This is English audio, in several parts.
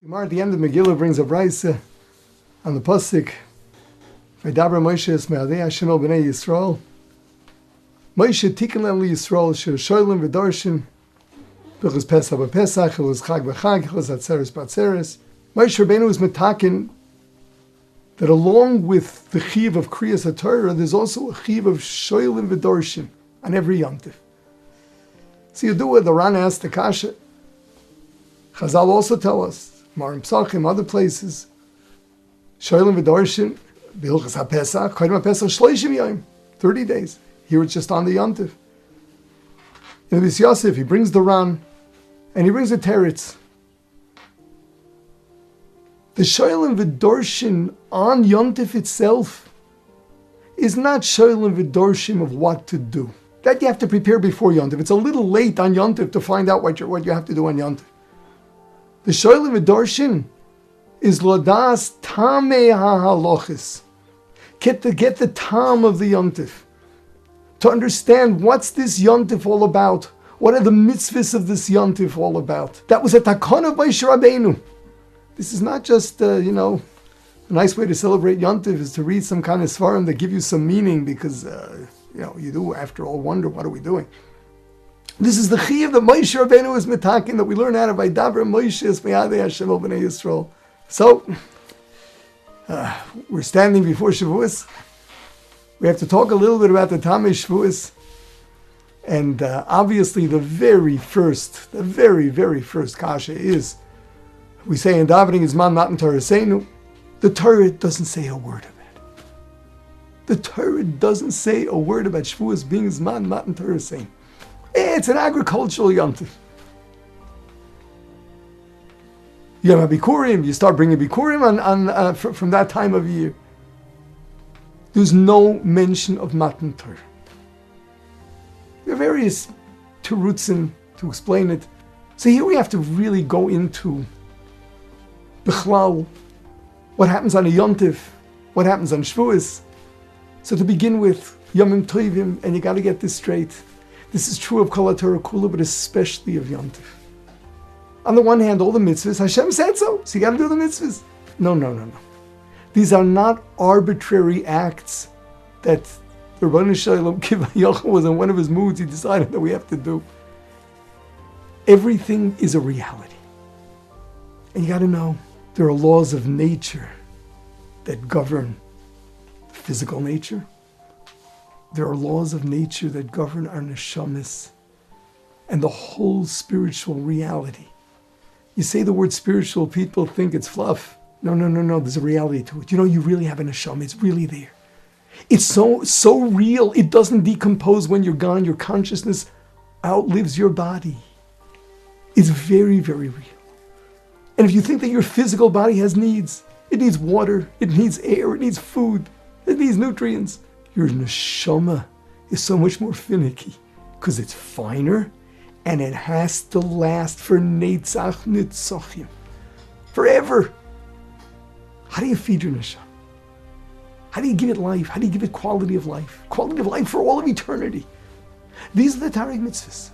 Gemarah at the end of Megillah brings a brayse on the pasuk. Vaydaber Moshe es me'adei Hashem el b'nei Yisrael. Moshe tiken lem Yisrael Shoalim Vedorshim. Hilchos Pesach b'Pesach, Hilchos Chag b'Chag, Hilchos Atzeres b'Atzeres. Moshe Rabbeinu is metaken that along with the chiv of Kriyas HaTorah, there's also a chiv of Shoalim Vedorshim on every Yom Tov. So you do what the Ran asked the Kasha. Chazal also tell us, Gemarah and Pesachim, other places, Shoalim Vedorshim, Hilchos HaPesach, Kodim HaPesach, Shloshim Yom, 30 days. Here it's just on the Yom Tov. In Beis Yosef, he brings the Ran, and he brings the Teretz. The Shoalim Vedorshim on Yom Tov itself is not Shoalim Vedorshim of what to do. That you have to prepare before Yom Tov. It's a little late on Yom Tov to find out what you have to do on Yom Tov. The Shoalim Vedorshim is Lodas Taam Halachos. Get the Taam of the Yom Tov. To understand what's this Yom Tov all about. What are the mitzvos of this Yom Tov all about? That was a takon of Moshe Rabbeinu. This is not just, a nice way to celebrate Yom Tov is to read some kind of svarim that give you some meaning because, you do, after all, wonder, what are we doing? This is the chiyuv that Moshe Rabbeinu is metaken, that we learn out of Vaydaber Moshe es me'adei Hashem el b'nei Yisrael. So, we're standing before Shavuos. We have to talk a little bit about the Taam Shavuos. And obviously the very first kasha is, we say in davening is man matan Torah. The Torah doesn't say a word about it. The Torah doesn't say a word about Shavuos being zman matan Torah. It's an agricultural Yom Tov. You have a Bikurim, you start bringing Bikurim from that time of year. There's no mention of Matan Torah. There are various terutzim to explain it. So here we have to really go into Bichlal, what happens on a Yom Tov, what happens on Shavuos. So to begin with, Yomim Tovim, and you got to get this straight. This is true of Kol HaTorah Kula, but especially of Yom Tov. On the one hand, all the mitzvahs, Hashem said so you got to do the mitzvahs. No. These are not arbitrary acts that the Rebbeinu Shalom Kivayachal was in one of his moods, he decided that we have to do. Everything is a reality. And you got to know, there are laws of nature that govern physical nature. There are laws of nature that govern our Neshamos and the whole spiritual reality. You say the word spiritual, people think it's fluff. No, there's a reality to it. You really have a Neshama, it's really there. It's so real, it doesn't decompose when you're gone. Your consciousness outlives your body. It's very, very real. And if you think that your physical body has needs, it needs water, it needs air, it needs food, it needs nutrients. Your neshama is so much more finicky because it's finer and it has to last for netzach nitzachim, forever. How do you feed your neshama? How do you give it life? How do you give it quality of life? Quality of life for all of eternity. These are the Tarek mitzvahs.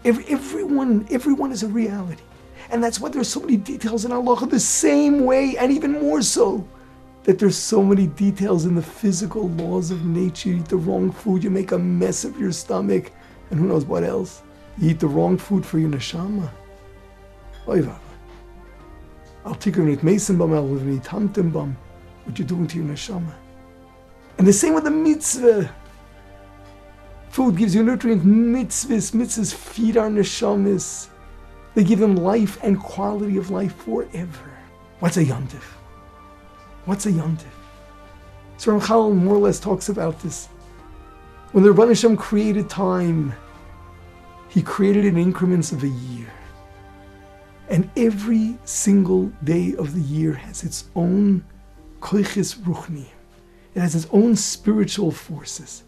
Everyone is a reality. And that's why there's so many details in halacha, the same way and even more so that there's so many details in the physical laws of nature. You eat the wrong food, you make a mess of your stomach, and who knows what else. You eat the wrong food for your neshama. Oy vavai. Al tikun it meisen bam al v'ni tamtem bam. What you're doing to your neshama. And the same with the mitzvah. Food gives you nutrients. Mitzvahs feed our neshamas. They give them life and quality of life forever. What's a Yom Tov? What's a Yom Tov? So Ramchal more or less talks about this. When the Rebbeinu Hashem created time, he created it in increments of a year. And every single day of the year has its own koiches ruchni. It has its own spiritual forces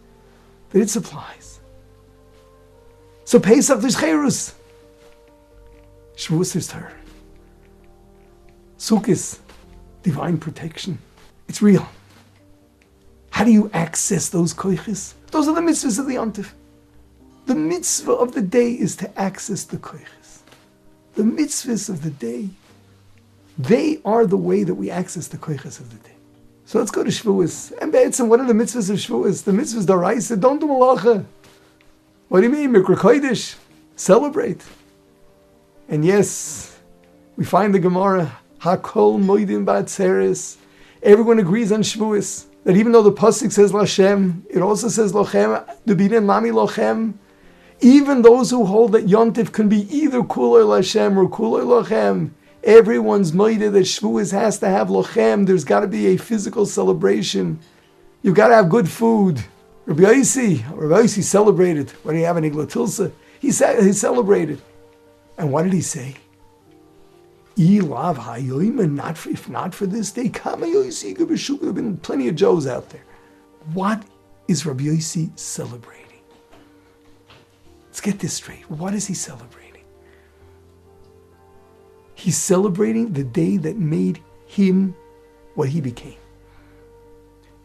that it supplies. So Pesach, there's Cherus. Shavuos, there's Torah. Sukkot, divine protection. It's real. How do you access those koiches? Those are the mitzvahs of the Yom Tov. The mitzvah of the day is to access the koiches. The mitzvahs of the day They are the way that we access the koiches of the day. So let's go to Shavuos. And Be'etzim, what are the mitzvahs of Shavuos? The mitzvahs d'oraisa, don't do malacha. What do you mean? Mikra kodesh, celebrate. And yes, we find the Gemarah, Hakol moedim ba'atzeres. Everyone agrees on Shavuos, that even though the pasuk says Lashem, it also says Lochem, Dubinin Lami Lochem. Even those who hold that Yom Tov can be either Kuloi Lashem or Kuloi Lochem, everyone's moedah that Shavuos has to have Lochem. There's got to be a physical celebration. You've got to have good food. Rabbi Yossi celebrated. What do you have in Igla Tilsa? He celebrated. And what did he say? If not for this day, there have been plenty of Joes out there. What is Rabbi Yossi celebrating? Let's get this straight. What is he celebrating? He's celebrating the day that made him what he became.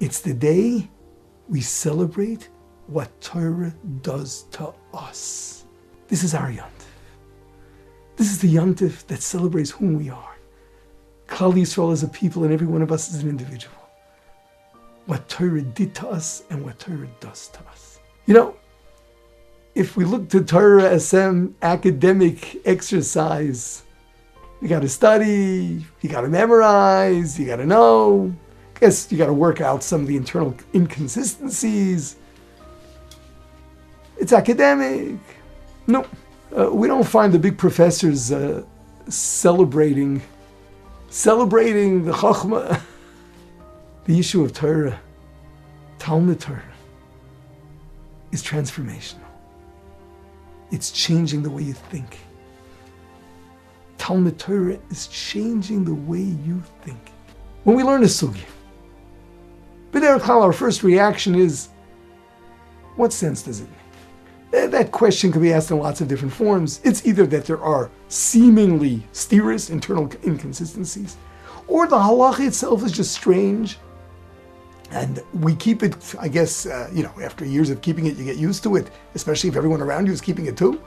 It's the day we celebrate what Torah does to us. This is our Yom Tov. This is the Yom Tov that celebrates whom we are. Klal Yisrael as a people and every one of us as an individual. What Torah did to us and what Torah does to us. You know, if we look to Torah as some academic exercise, you got to study, you got to memorize, you got to know. I guess you got to work out some of the internal inconsistencies. It's academic. No. We don't find the big professors celebrating the Chokhmah, the issue of Torah, Talmud Torah, is transformational. It's changing the way you think. Talmud Torah is changing the way you think. When we learn a sugya, b'derech klal, our first reaction is, what sense does it make? That question can be asked in lots of different forms. It's either that there are seemingly steerous internal inconsistencies, or the halacha itself is just strange, and we keep it, I guess, after years of keeping it, you get used to it, especially if everyone around you is keeping it too.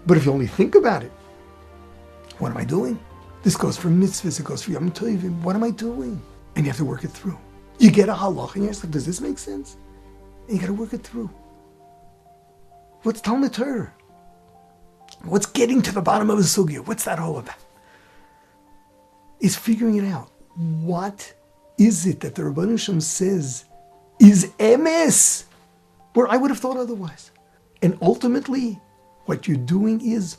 But if you only think about it, what am I doing? This goes for mitzvahs, it goes for Yom Tovim. What am I doing? And you have to work it through. You get a halacha and you're like, does this make sense? And you got to work it through. What's Talmud Torah? What's getting to the bottom of the sugya? What's that all about? It's figuring it out. What is it that the Rebbeinu Shem says is emes, where I would have thought otherwise? And ultimately, what you're doing is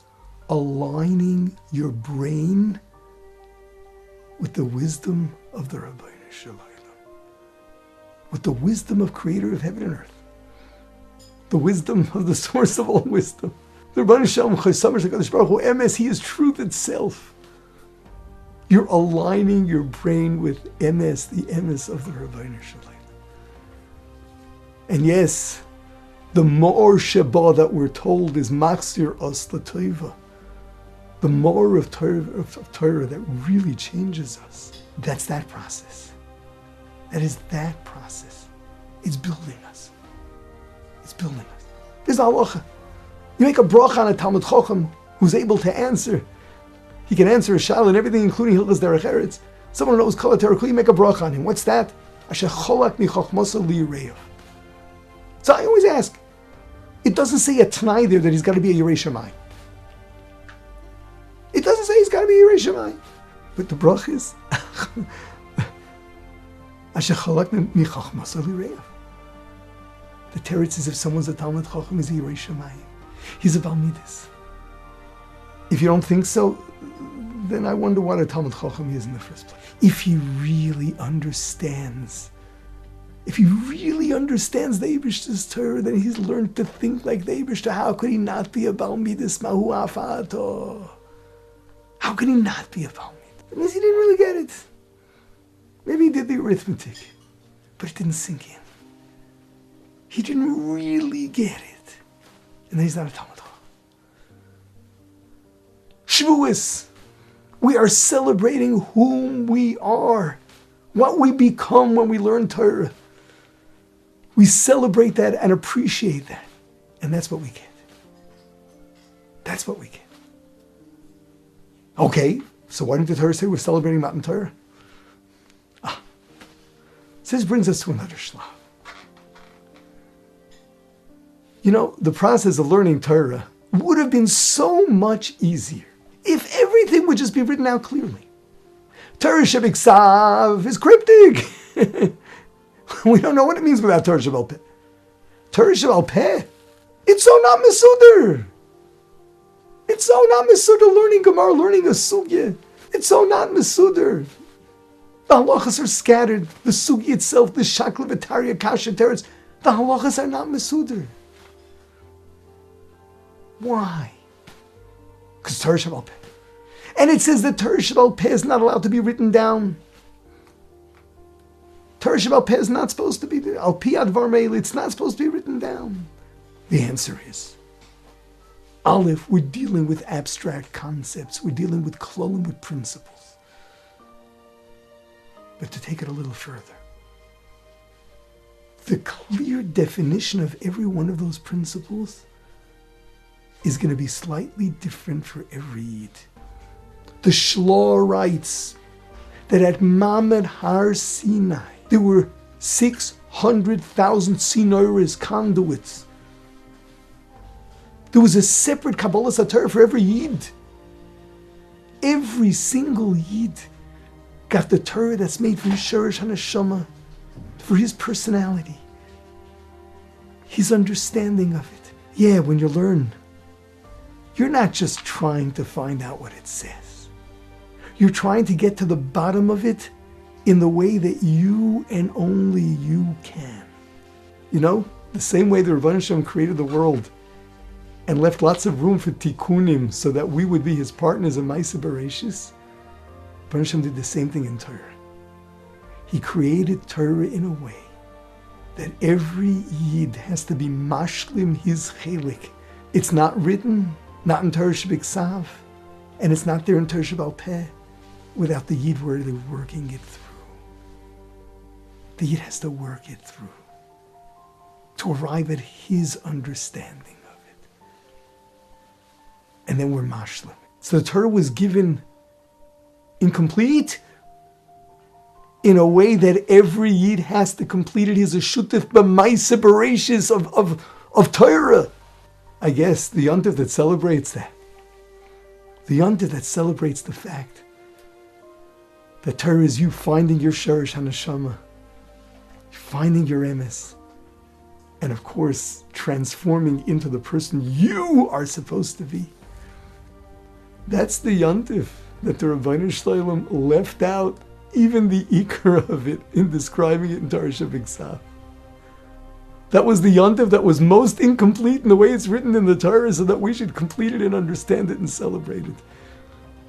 aligning your brain with the wisdom of the Rabbeinu Shalom, with the wisdom of Creator of heaven and earth, the wisdom of the source of all wisdom. The Rebbeinu Shalom Chaysamer Shakadosh Baruch Hu Emes, He is truth itself. You're aligning your brain with Emes, the Emes of the Rebbeinu Shalom. And yes, the Ma'or Sheba that we're told is Machzir Us L'Tova. The Ma'or of Torah that really changes us. That's that process. That is that process. It's building us. It's building us. There's halacha. You make a bracha on a Talmud Chacham who's able to answer. He can answer a shal and everything, including Hilchos Derech Eretz. Someone who knows Kol HaTorah, you make a bracha on him. What's that? Asher cholak mi chachmasa liyireyav. So I always ask, it doesn't say a Tanai there that he's got to be a Yirei Shamayim. It doesn't say he's got to be a Yirei Shamayim. But the bracha is Asher cholak mi chachmasa liyireyav. The teretz is if someone's a Talmud Chacham, is a Yirei Shamayim. He's a Bal Midas. If you don't think so, then I wonder what a Talmud Chacham is in the first place. If he really understands the Eibishter's Torah, then he's learned to think like the Eibishter. How could he not be a Bal Midas Mahu Afato? How could he not be a Bal Midas? It means he didn't really get it. Maybe he did the arithmetic, but it didn't sink in. He didn't really get it. And then he's not a Talmud Chacham. Shavuos. We are celebrating whom we are, what we become when we learn Torah. We celebrate that and appreciate that. And that's what we get. That's what we get. Okay, So why didn't the Torah say we're celebrating Matan Torah? This brings us to another shlav. The process of learning Torah would have been so much easier if everything would just be written out clearly. Torah Shebiksav is cryptic. We don't know what it means without Torah Shebal Peh. Torah Shebal Peh, it's so not Mesuder. It's so not Mesuder learning Gemarah, learning a sugya. It's so not Mesuder. The halachos are scattered. The sugi itself, the shakla, v'tarya, kasha, teretz, the halachos are not Mesuder. Why? Because Torah Shebal Peh. And it says that Torah Shebal Peh is not allowed to be written down. Torah Shebal Peh is not supposed to be there. Al pi advar me'el, it's not supposed to be written down. The answer is, Aleph, we're dealing with abstract concepts. We're dealing with klolim, with principles. But to take it a little further, the clear definition of every one of those principles is going to be slightly different for every Yid. The Shlor writes that at Mamad Har Sinai, there were 600,000 Sinoras, conduits. There was a separate Kabbalah Satorah for every Yid. Every single Yid got the Torah that's made for his Shorish HaNeshama, for his personality, his understanding of it. Yeah, when you learn, you're not just trying to find out what it says. You're trying to get to the bottom of it in the way that you and only you can. The same way the Rebbeinu Shem created the world and left lots of room for tikkunim so that we would be his partners in Maaseh Bereishis, Rebbeinu Shem did the same thing in Torah. He created Torah in a way that every Yid has to be mashlim his chelik. It's not written, not in Torah Shebiksav, and it's not there in Torah Shebal Peh without the Yid really working it through. The Yid has to work it through to arrive at his understanding of it. And then we're mashlim. So the Torah was given incomplete in a way that every Yid has to complete it. He's a shutef b'maaseh bereishis of Torah. I guess the Yom Tov that celebrates that. The Yom Tov that celebrates the fact that Torah is you finding your Shorish HaNeshama, finding your emes, and of course transforming into the person you are supposed to be. That's the Yom Tov that the Rebbeinu Shloim left out even the ikar of it in describing it in Torah Shebiksav. That was the Yom Tov that was most incomplete in the way it's written in the Torah, so that we should complete it and understand it and celebrate it.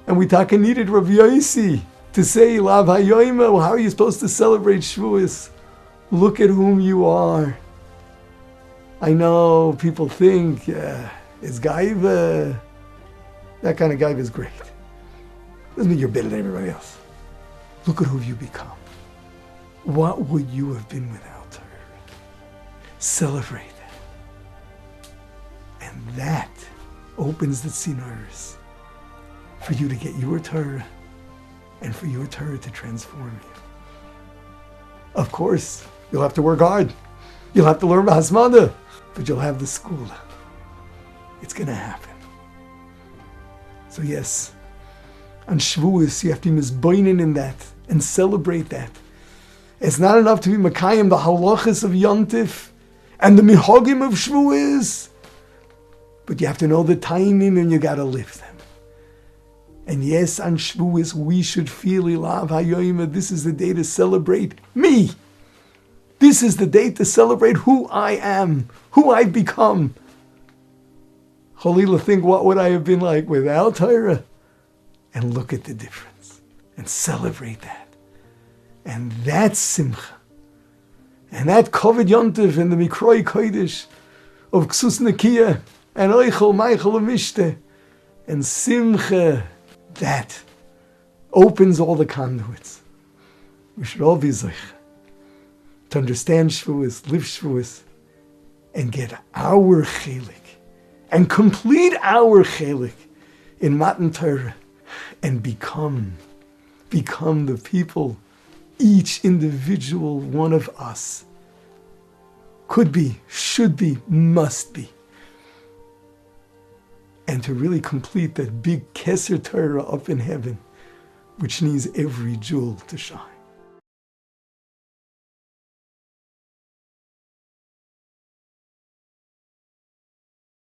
And we taka needed Rav Yossi to say, Lav Hayoima, how are you supposed to celebrate Shavuos? Look at whom you are. I know people think, is Gaiva, that kind of Gaiva is great. Doesn't mean you're better than everybody else. Look at who you become. What would you have been without Torah? Celebrate that. And that opens the tzinnors for you to get your Torah and for your Torah to transform you. Of course, you'll have to work hard. You'll have to learn Bahasmada, but you'll have the school. It's going to happen. So yes, on Shavuos, you have to be mizboinen in that and celebrate that. It's not enough to be Makayim, the halachos of Yom Tov and the mihagim of Shavuos, but you have to know the timing and you got to live them. And yes, on Shavuos, we should feel Ilav Hayoyim. This is the day to celebrate me. This is the day to celebrate who I am, who I've become. Chalila, think what would I have been like without Torah? And look at the difference. And celebrate that. And that's Simcha. And that Kovid Yom Tov and the Mikroi Kodesh of Ksus Nekiya and Oichel, Meichel, and Mishte. And Simcha, that opens all the conduits. We should all be Zoich to understand Shavuos, live Shavuos, and get our chelik, and complete our chelik in Matan Torah, and become the people each individual one of us could be, should be, must be. And to really complete that big Keser Torah up in heaven, which needs every jewel to shine.